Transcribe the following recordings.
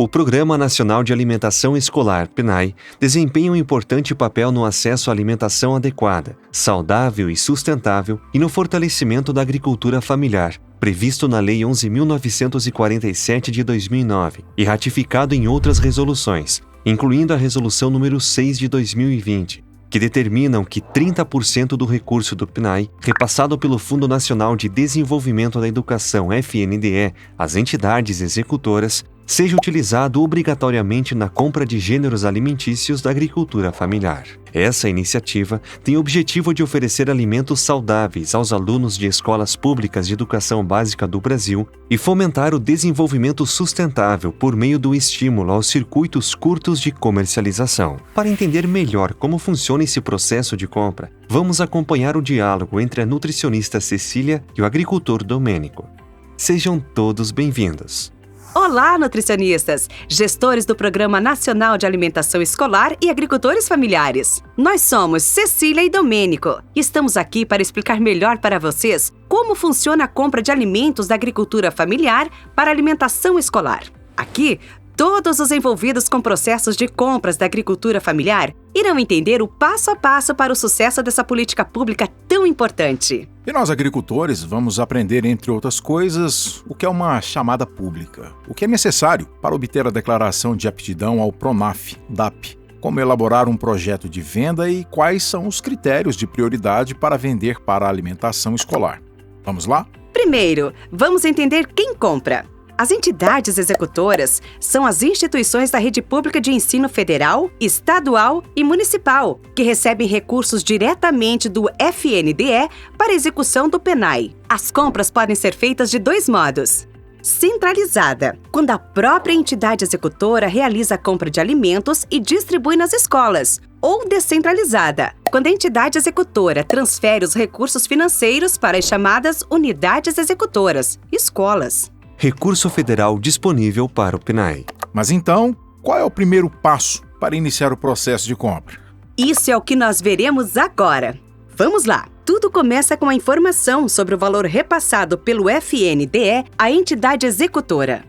O Programa Nacional de Alimentação Escolar, PNAE, desempenha um importante papel no acesso à alimentação adequada, saudável e sustentável e no fortalecimento da agricultura familiar, previsto na Lei 11.947 de 2009 e ratificado em outras resoluções, incluindo a Resolução número 6 de 2020, que determinam que 30% do recurso do PNAE, repassado pelo Fundo Nacional de Desenvolvimento da Educação, FNDE, às entidades executoras, seja utilizado obrigatoriamente na compra de gêneros alimentícios da agricultura familiar. Essa iniciativa tem o objetivo de oferecer alimentos saudáveis aos alunos de escolas públicas de educação básica do Brasil e fomentar o desenvolvimento sustentável por meio do estímulo aos circuitos curtos de comercialização. Para entender melhor como funciona esse processo de compra, vamos acompanhar o diálogo entre a nutricionista Cecília e o agricultor Domênico. Sejam todos bem-vindos. Olá, nutricionistas, gestores do Programa Nacional de Alimentação Escolar e agricultores familiares. Nós somos Cecília e Domênico e estamos aqui para explicar melhor para vocês como funciona a compra de alimentos da agricultura familiar para alimentação escolar. Aqui, todos os envolvidos com processos de compras da agricultura familiar irão entender o passo a passo para o sucesso dessa política pública tão importante. E nós, agricultores, vamos aprender, entre outras coisas, o que é uma chamada pública, o que é necessário para obter a declaração de aptidão ao PRONAF, DAP, como elaborar um projeto de venda e quais são os critérios de prioridade para vender para a alimentação escolar. Vamos lá? Primeiro, vamos entender quem compra. As entidades executoras são as instituições da rede pública de ensino federal, estadual e municipal, que recebem recursos diretamente do FNDE para execução do PNAE. As compras podem ser feitas de dois modos. Centralizada, quando a própria entidade executora realiza a compra de alimentos e distribui nas escolas. Ou descentralizada, quando a entidade executora transfere os recursos financeiros para as chamadas unidades executoras, escolas. Recurso federal disponível para o PNAE. Mas então, qual é o primeiro passo para iniciar o processo de compra? Isso é o que nós veremos agora. Vamos lá! Tudo começa com a informação sobre o valor repassado pelo FNDE à entidade executora.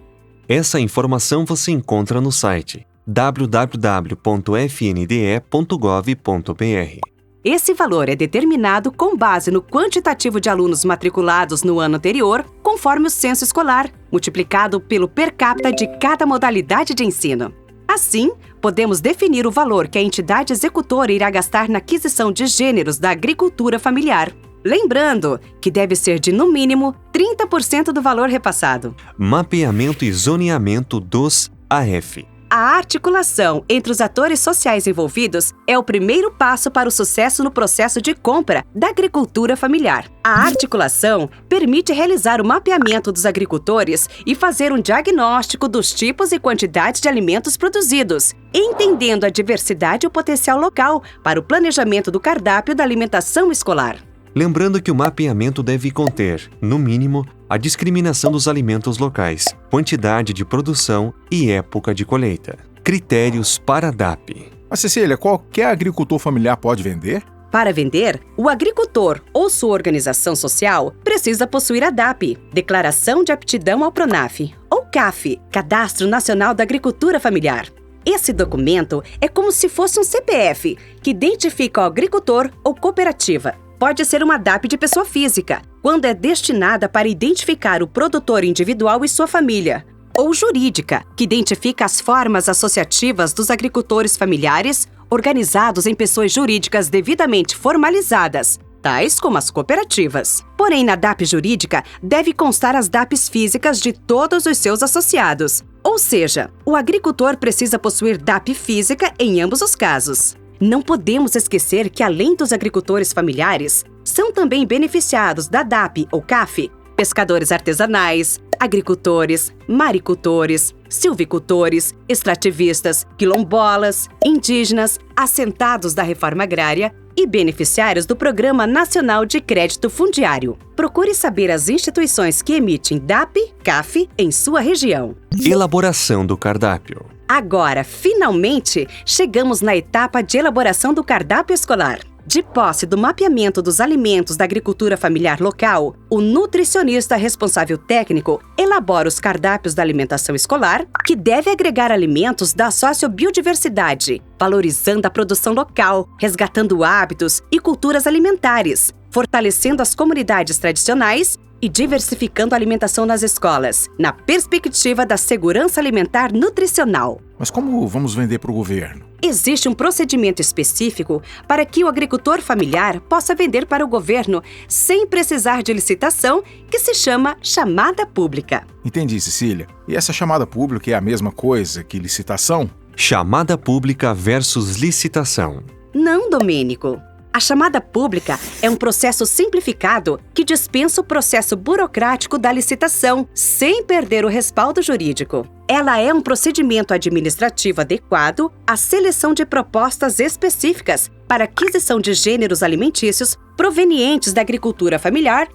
Essa informação você encontra no site www.fnde.gov.br. Esse valor é determinado com base no quantitativo de alunos matriculados no ano anterior, conforme o censo escolar, multiplicado pelo per capita de cada modalidade de ensino. Assim, podemos definir o valor que a entidade executora irá gastar na aquisição de gêneros da agricultura familiar. Lembrando que deve ser de, no mínimo, 30% do valor repassado. Mapeamento e zoneamento dos AF. A articulação entre os atores sociais envolvidos é o primeiro passo para o sucesso no processo de compra da agricultura familiar. A articulação permite realizar o mapeamento dos agricultores e fazer um diagnóstico dos tipos e quantidades de alimentos produzidos, entendendo a diversidade e o potencial local para o planejamento do cardápio da alimentação escolar. Lembrando que o mapeamento deve conter, no mínimo, a discriminação dos alimentos locais, quantidade de produção e época de colheita. Critérios para DAP. Mas, Cecília, qualquer agricultor familiar pode vender? Para vender, o agricultor ou sua organização social precisa possuir a DAP, Declaração de Aptidão ao PRONAF, ou CAF, Cadastro Nacional da Agricultura Familiar. Esse documento é como se fosse um CPF, que identifica o agricultor ou cooperativa. Pode ser uma DAP de pessoa física, quando é destinada para identificar o produtor individual e sua família, ou jurídica, que identifica as formas associativas dos agricultores familiares organizados em pessoas jurídicas devidamente formalizadas, tais como as cooperativas. Porém, na DAP jurídica, deve constar as DAPs físicas de todos os seus associados. Ou seja, o agricultor precisa possuir DAP física em ambos os casos. Não podemos esquecer que, além dos agricultores familiares, são também beneficiados da DAP ou CAF pescadores artesanais, agricultores, maricultores, silvicultores, extrativistas, quilombolas, indígenas, assentados da reforma agrária e beneficiários do Programa Nacional de Crédito Fundiário. Procure saber as instituições que emitem DAP, CAF em sua região. Elaboração do cardápio. Agora, finalmente, chegamos na etapa de elaboração do cardápio escolar. De posse do mapeamento dos alimentos da agricultura familiar local, o nutricionista responsável técnico elabora os cardápios da alimentação escolar, que deve agregar alimentos da sociobiodiversidade, valorizando a produção local, resgatando hábitos e culturas alimentares, fortalecendo as comunidades tradicionais e diversificando a alimentação nas escolas, na perspectiva da segurança alimentar nutricional. Mas como vamos vender para o governo? Existe um procedimento específico para que o agricultor familiar possa vender para o governo sem precisar de licitação, que se chama chamada pública. Entendi, Cecília. E essa chamada pública é a mesma coisa que licitação? Chamada pública versus licitação. Não, Domênico. A chamada pública é um processo simplificado que dispensa o processo burocrático da licitação, sem perder o respaldo jurídico. Ela é um procedimento administrativo adequado à seleção de propostas específicas para aquisição de gêneros alimentícios provenientes da agricultura familiar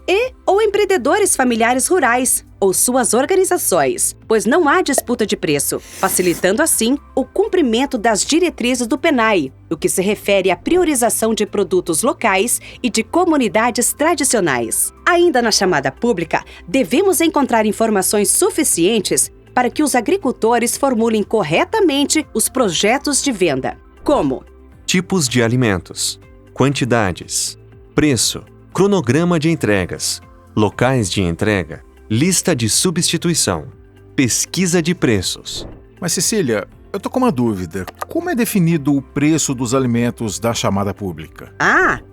ou empreendedores familiares rurais ou suas organizações, pois não há disputa de preço, facilitando assim o cumprimento das diretrizes do PNAE, o que se refere à priorização de produtos locais e de comunidades tradicionais. Ainda na chamada pública, devemos encontrar informações suficientes para que os agricultores formulem corretamente os projetos de venda, como tipos de alimentos, quantidades, preço, cronograma de entregas, locais de entrega, lista de substituição, pesquisa de preços. Mas, Cecília, eu tô com uma dúvida. Como é definido o preço dos alimentos da chamada pública?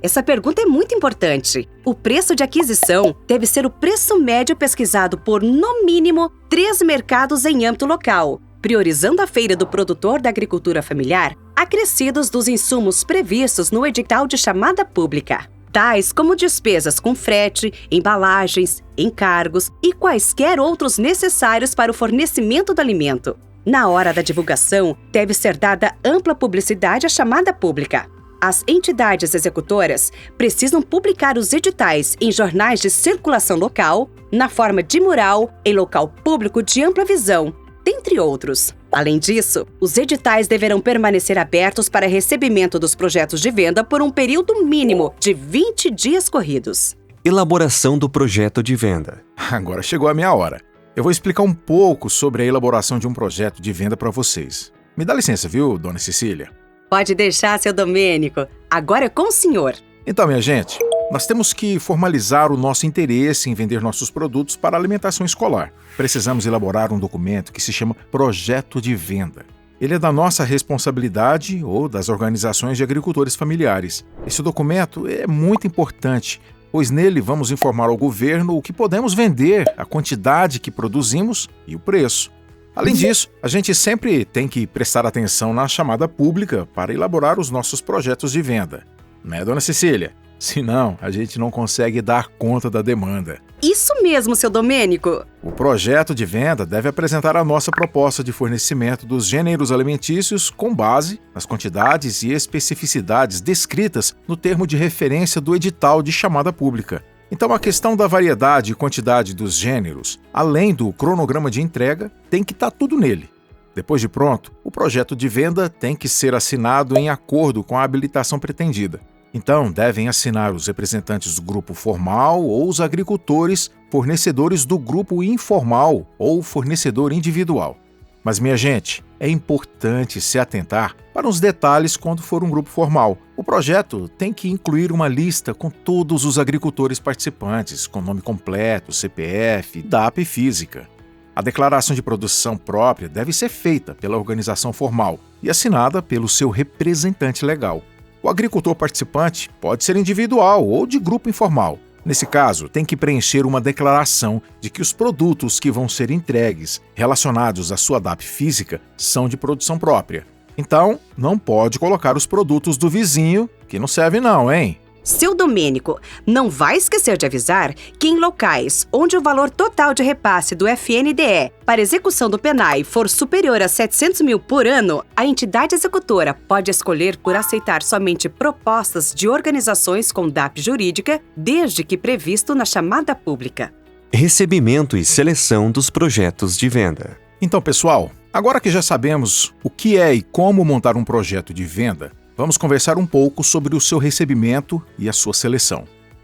Essa pergunta é muito importante. O preço de aquisição deve ser o preço médio pesquisado por, no mínimo, 3 mercados em âmbito local, priorizando a feira do produtor da agricultura familiar, acrescidos dos insumos previstos no edital de chamada pública, tais como despesas com frete, embalagens, encargos e quaisquer outros necessários para o fornecimento do alimento. Na hora da divulgação, deve ser dada ampla publicidade à chamada pública. As entidades executoras precisam publicar os editais em jornais de circulação local, na forma de mural, em local público de ampla visão, dentre outros. Além disso, os editais deverão permanecer abertos para recebimento dos projetos de venda por um período mínimo de 20 dias corridos. Elaboração do projeto de venda. Agora chegou a minha hora. Eu vou explicar um pouco sobre a elaboração de um projeto de venda para vocês. Me dá licença, viu, dona Cecília? Pode deixar, seu Domênico. Agora é com o senhor. Então, minha gente, nós temos que formalizar o nosso interesse em vender nossos produtos para a alimentação escolar. Precisamos elaborar um documento que se chama Projeto de Venda. Ele é da nossa responsabilidade ou das organizações de agricultores familiares. Esse documento é muito importante, pois nele vamos informar ao governo o que podemos vender, a quantidade que produzimos e o preço. Além disso, a gente sempre tem que prestar atenção na chamada pública para elaborar os nossos projetos de venda. Né, dona Cecília? Senão, a gente não consegue dar conta da demanda. Isso mesmo, seu Domênico. O projeto de venda deve apresentar a nossa proposta de fornecimento dos gêneros alimentícios com base nas quantidades e especificidades descritas no termo de referência do edital de chamada pública. Então, a questão da variedade e quantidade dos gêneros, além do cronograma de entrega, tem que estar tudo nele. Depois de pronto, o projeto de venda tem que ser assinado em acordo com a habilitação pretendida. Então, devem assinar os representantes do grupo formal ou os agricultores, fornecedores do grupo informal ou fornecedor individual. Mas, minha gente, é importante se atentar para os detalhes quando for um grupo formal. O projeto tem que incluir uma lista com todos os agricultores participantes, com nome completo, CPF, DAP física. A declaração de produção própria deve ser feita pela organização formal e assinada pelo seu representante legal. O agricultor participante pode ser individual ou de grupo informal. Nesse caso, tem que preencher uma declaração de que os produtos que vão ser entregues relacionados à sua DAP física são de produção própria. Então, não pode colocar os produtos do vizinho, que não serve não, hein? Seu Domênico, não vai esquecer de avisar que em locais onde o valor total de repasse do FNDE para execução do PNAE for superior a 700 mil por ano, a entidade executora pode escolher por aceitar somente propostas de organizações com DAP jurídica, desde que previsto na chamada pública. Recebimento e seleção dos projetos de venda. Então, pessoal, agora que já sabemos o que é e como montar um projeto de venda, vamos conversar um pouco sobre o seu recebimento e a sua seleção.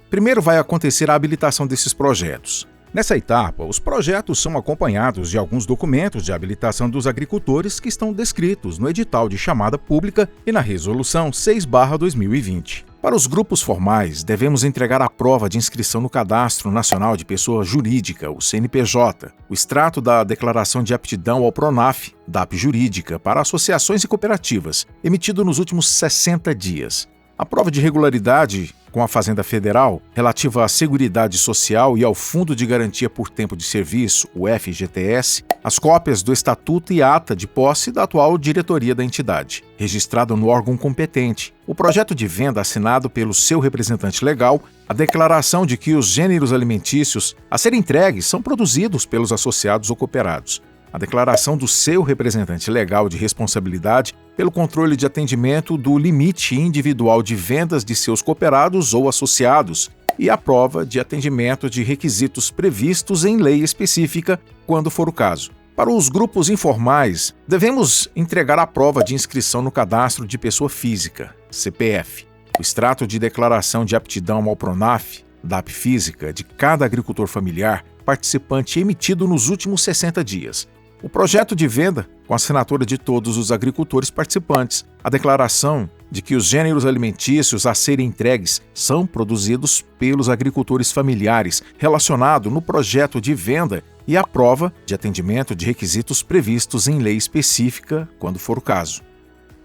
Primeiro vai acontecer a habilitação desses projetos. Nessa etapa, os projetos são acompanhados de alguns documentos de habilitação dos agricultores que estão descritos no edital de chamada pública e na Resolução 6/2020. Para os grupos formais, devemos entregar a prova de inscrição no Cadastro Nacional de Pessoa Jurídica, o CNPJ, o extrato da Declaração de Aptidão ao PRONAF, DAP Jurídica, para associações e cooperativas, emitido nos últimos 60 dias. A prova de regularidade com a Fazenda Federal, relativa à Seguridade Social e ao Fundo de Garantia por Tempo de Serviço, o FGTS, as cópias do Estatuto e ata de posse da atual diretoria da entidade, registrada no órgão competente, o projeto de venda assinado pelo seu representante legal, a declaração de que os gêneros alimentícios a serem entregues são produzidos pelos associados ou cooperados, a declaração do seu representante legal de responsabilidade pelo controle de atendimento do limite individual de vendas de seus cooperados ou associados e a prova de atendimento de requisitos previstos em lei específica, quando for o caso. Para os grupos informais, devemos entregar a prova de inscrição no Cadastro de Pessoa Física, CPF, o extrato de declaração de aptidão ao PRONAF, DAP Física, de cada agricultor familiar participante emitido nos últimos 60 dias. O projeto de venda, com a assinatura de todos os agricultores participantes, a declaração de que os gêneros alimentícios a serem entregues são produzidos pelos agricultores familiares, relacionado no projeto de venda, e a prova de atendimento de requisitos previstos em lei específica, quando for o caso.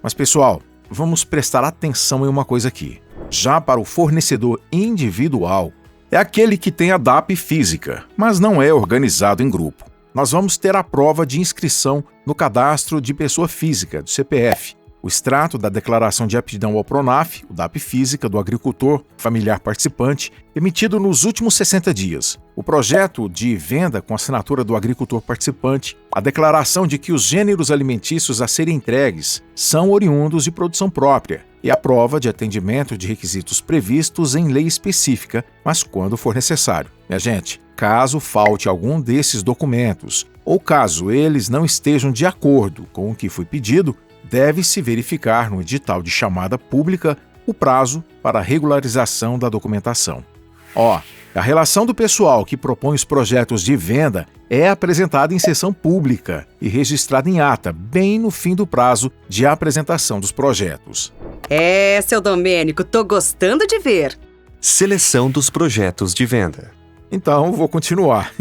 Mas, pessoal, vamos prestar atenção em uma coisa aqui. Já para o fornecedor individual, é aquele que tem a DAP física, mas não é organizado em grupo. Nós vamos ter a prova de inscrição no Cadastro de Pessoa Física, do CPF, o extrato da Declaração de Aptidão ao PRONAF, o DAP Física, do agricultor familiar participante, emitido nos últimos 60 dias, o projeto de venda com assinatura do agricultor participante, a declaração de que os gêneros alimentícios a serem entregues são oriundos de produção própria e a prova de atendimento de requisitos previstos em lei específica, mas quando for necessário. Minha gente, caso falte algum desses documentos, ou caso eles não estejam de acordo com o que foi pedido, deve-se verificar no edital de chamada pública o prazo para a regularização da documentação. A relação do pessoal que propõe os projetos de venda é apresentada em sessão pública e registrada em ata, bem no fim do prazo de apresentação dos projetos. Seu Domênico, tô gostando de ver. Seleção dos projetos de venda. Então, vou continuar.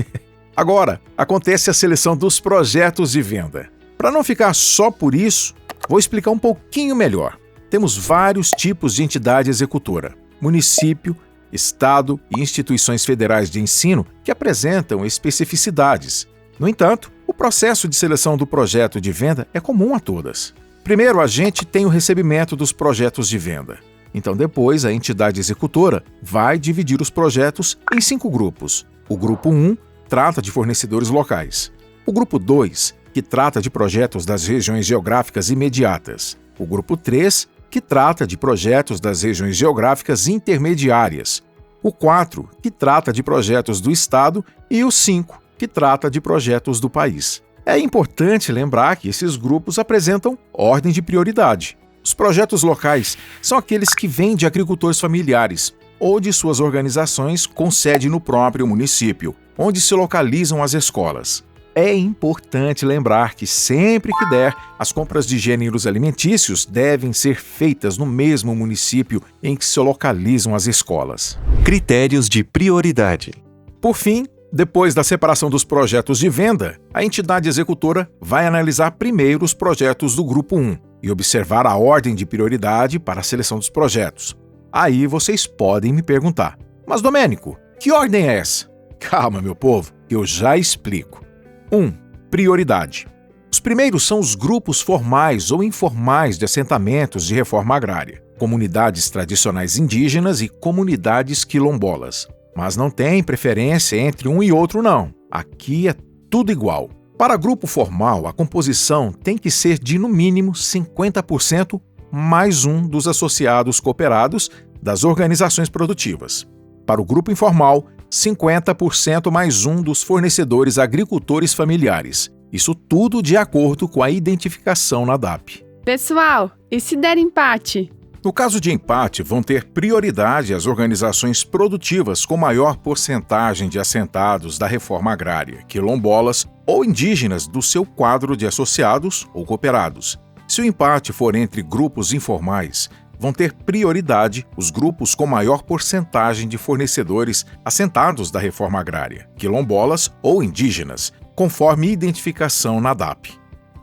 Agora, acontece a seleção dos projetos de venda. Para não ficar só por isso, vou explicar um pouquinho melhor. Temos vários tipos de entidade executora: município, estado e instituições federais de ensino que apresentam especificidades. No entanto, o processo de seleção do projeto de venda é comum a todas. Primeiro, a gente tem o recebimento dos projetos de venda. Então, depois, a entidade executora vai dividir os projetos em 5 grupos. O grupo 1 trata de fornecedores locais. O grupo 2, que trata de projetos das regiões geográficas imediatas. O grupo 3, que trata de projetos das regiões geográficas intermediárias. O 4, que trata de projetos do Estado. E o 5, que trata de projetos do país. É importante lembrar que esses grupos apresentam ordem de prioridade. Os projetos locais são aqueles que vêm de agricultores familiares ou de suas organizações com sede no próprio município, onde se localizam as escolas. É importante lembrar que sempre que der, as compras de gêneros alimentícios devem ser feitas no mesmo município em que se localizam as escolas. Critérios de prioridade. Por fim, depois da separação dos projetos de venda, a entidade executora vai analisar primeiro os projetos do Grupo 1 e observar a ordem de prioridade para a seleção dos projetos. Aí vocês podem me perguntar: mas Domênico, que ordem é essa? Calma, meu povo, eu já explico. 1. Prioridade. Os primeiros são os grupos formais ou informais de assentamentos de reforma agrária, comunidades tradicionais indígenas e comunidades quilombolas. Mas não tem preferência entre um e outro, não. Aqui é tudo igual. Para grupo formal, a composição tem que ser de, no mínimo, 50% mais um dos associados cooperados das organizações produtivas. Para o grupo informal, 50% mais um dos fornecedores agricultores familiares. Isso tudo de acordo com a identificação na DAP. Pessoal, e se der empate? No caso de empate, vão ter prioridade as organizações produtivas com maior porcentagem de assentados da reforma agrária, quilombolas ou indígenas do seu quadro de associados ou cooperados. Se o empate for entre grupos informais, vão ter prioridade os grupos com maior porcentagem de fornecedores assentados da reforma agrária, quilombolas ou indígenas, conforme identificação na DAP.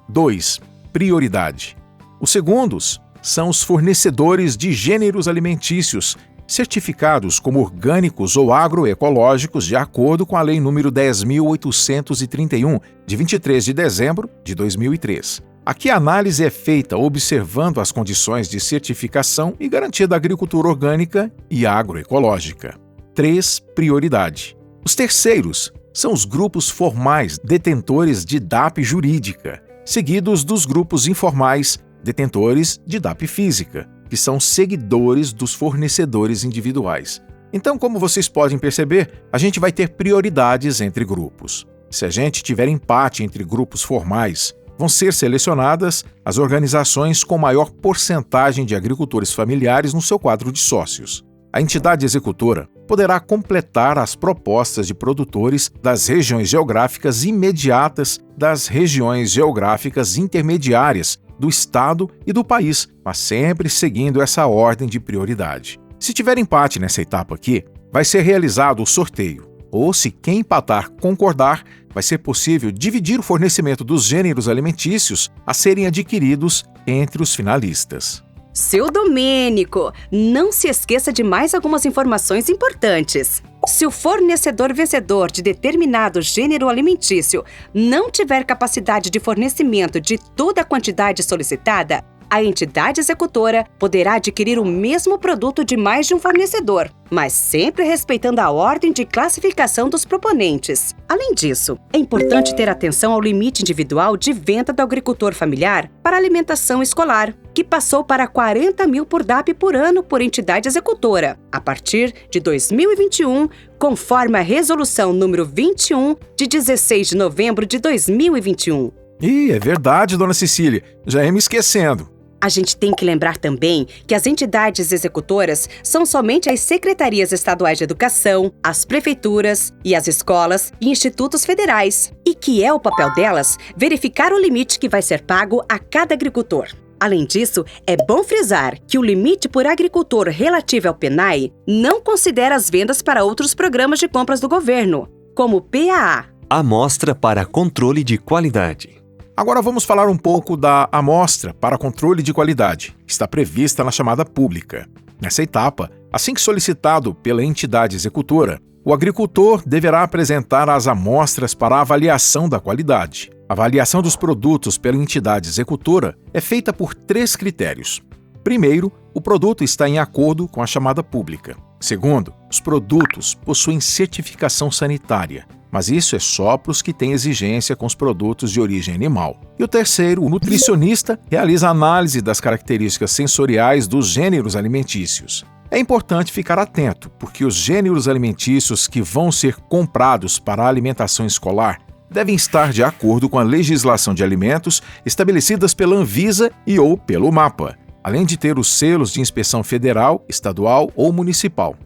2. Prioridade. Os segundos são os fornecedores de gêneros alimentícios, certificados como orgânicos ou agroecológicos de acordo com a Lei nº 10.831, de 23 de dezembro de 2003. Aqui a análise é feita observando as condições de certificação e garantia da agricultura orgânica e agroecológica. 3. Prioridade. Os terceiros são os grupos formais detentores de DAP jurídica, seguidos dos grupos informais detentores de DAP física, que são seguidores dos fornecedores individuais. Então, como vocês podem perceber, a gente vai ter prioridades entre grupos. Se a gente tiver empate entre grupos formais, vão ser selecionadas as organizações com maior porcentagem de agricultores familiares no seu quadro de sócios. A entidade executora poderá completar as propostas de produtores das regiões geográficas imediatas das regiões geográficas intermediárias do Estado e do país, mas sempre seguindo essa ordem de prioridade. Se tiver empate nessa etapa aqui, vai ser realizado o sorteio, ou se quem empatar concordar, vai ser possível dividir o fornecimento dos gêneros alimentícios a serem adquiridos entre os finalistas. Seu Domênico, não se esqueça de mais algumas informações importantes. Se o fornecedor vencedor de determinado gênero alimentício não tiver capacidade de fornecimento de toda a quantidade solicitada, a entidade executora poderá adquirir o mesmo produto de mais de um fornecedor, mas sempre respeitando a ordem de classificação dos proponentes. Além disso, é importante ter atenção ao limite individual de venda do agricultor familiar para alimentação escolar, que passou para 40 mil por DAP por ano por entidade executora, a partir de 2021, conforme a Resolução número 21, de 16 de novembro de 2021. É verdade, dona Cecília, já ia me esquecendo. A gente tem que lembrar também que as entidades executoras são somente as secretarias estaduais de educação, as prefeituras e as escolas e institutos federais, e que é o papel delas verificar o limite que vai ser pago a cada agricultor. Além disso, é bom frisar que o limite por agricultor relativo ao PNAE não considera as vendas para outros programas de compras do governo, como o PAA. Amostra para controle de qualidade. Agora vamos falar um pouco da amostra para controle de qualidade, que está prevista na chamada pública. Nessa etapa, assim que solicitado pela entidade executora, o agricultor deverá apresentar as amostras para a avaliação da qualidade. A avaliação dos produtos pela entidade executora é feita por 3 critérios. Primeiro, o produto está em acordo com a chamada pública. Segundo, os produtos possuem certificação sanitária, mas isso é só para os que têm exigência com os produtos de origem animal. E o terceiro, o nutricionista realiza a análise das características sensoriais dos gêneros alimentícios. É importante ficar atento, porque os gêneros alimentícios que vão ser comprados para a alimentação escolar devem estar de acordo com a legislação de alimentos estabelecidas pela Anvisa e ou pelo MAPA, além de ter os selos de inspeção federal, estadual ou municipal.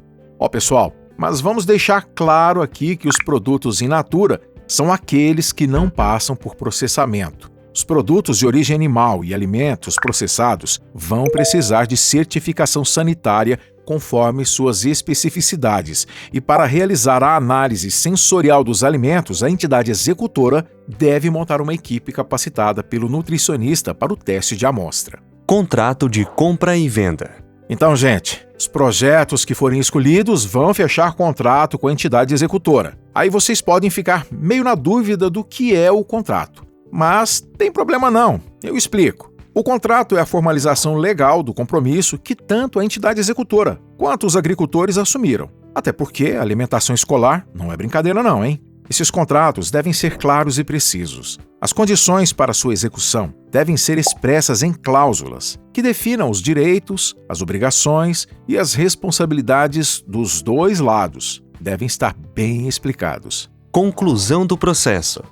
Pessoal, mas vamos deixar claro aqui que os produtos in natura são aqueles que não passam por processamento. Os produtos de origem animal e alimentos processados vão precisar de certificação sanitária conforme suas especificidades. E para realizar a análise sensorial dos alimentos, a entidade executora deve montar uma equipe capacitada pelo nutricionista para o teste de amostra. Contrato de compra e venda. Então, gente, os projetos que forem escolhidos vão fechar contrato com a entidade executora. Aí vocês podem ficar meio na dúvida do que é o contrato. Mas tem problema não, eu explico. O contrato é a formalização legal do compromisso que tanto a entidade executora quanto os agricultores assumiram. Até porque a alimentação escolar não é brincadeira não, hein? Esses contratos devem ser claros e precisos. As condições para sua execução devem ser expressas em cláusulas que definam os direitos, as obrigações e as responsabilidades dos dois lados. Devem estar bem explicados. Conclusão do processo.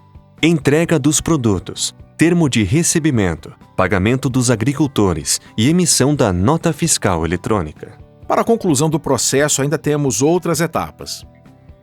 Entrega dos produtos. termo de recebimento, pagamento dos agricultores e emissão da nota fiscal eletrônica. Para a conclusão do processo, ainda temos outras etapas.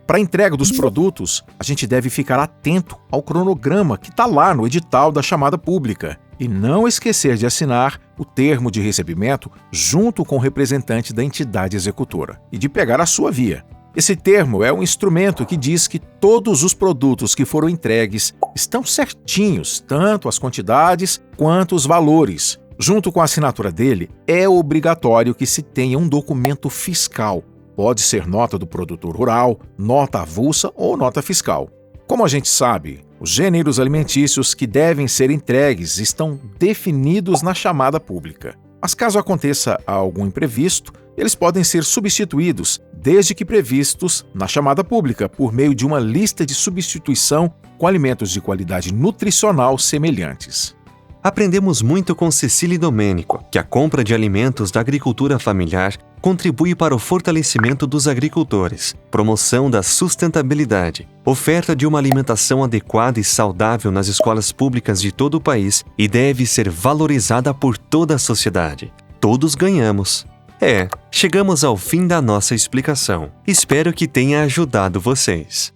Para a entrega dos produtos, a gente deve ficar atento ao cronograma que está lá no edital da chamada pública e não esquecer de assinar o termo de recebimento junto com o representante da entidade executora e de pegar a sua via. Esse termo é um instrumento que diz que todos os produtos que foram entregues estão certinhos, tanto as quantidades quanto os valores. Junto com a assinatura dele, é obrigatório que se tenha um documento fiscal. Pode ser nota do produtor rural, nota avulsa ou nota fiscal. Como a gente sabe, os gêneros alimentícios que devem ser entregues estão definidos na chamada pública. Mas caso aconteça algum imprevisto, eles podem ser substituídos, desde que previstos na chamada pública, por meio de uma lista de substituição com alimentos de qualidade nutricional semelhantes. Aprendemos muito com Cecília e Domênico que a compra de alimentos da agricultura familiar contribui para o fortalecimento dos agricultores, promoção da sustentabilidade, oferta de uma alimentação adequada e saudável nas escolas públicas de todo o país e deve ser valorizada por toda a sociedade. Todos ganhamos. Chegamos ao fim da nossa explicação. Espero que tenha ajudado vocês.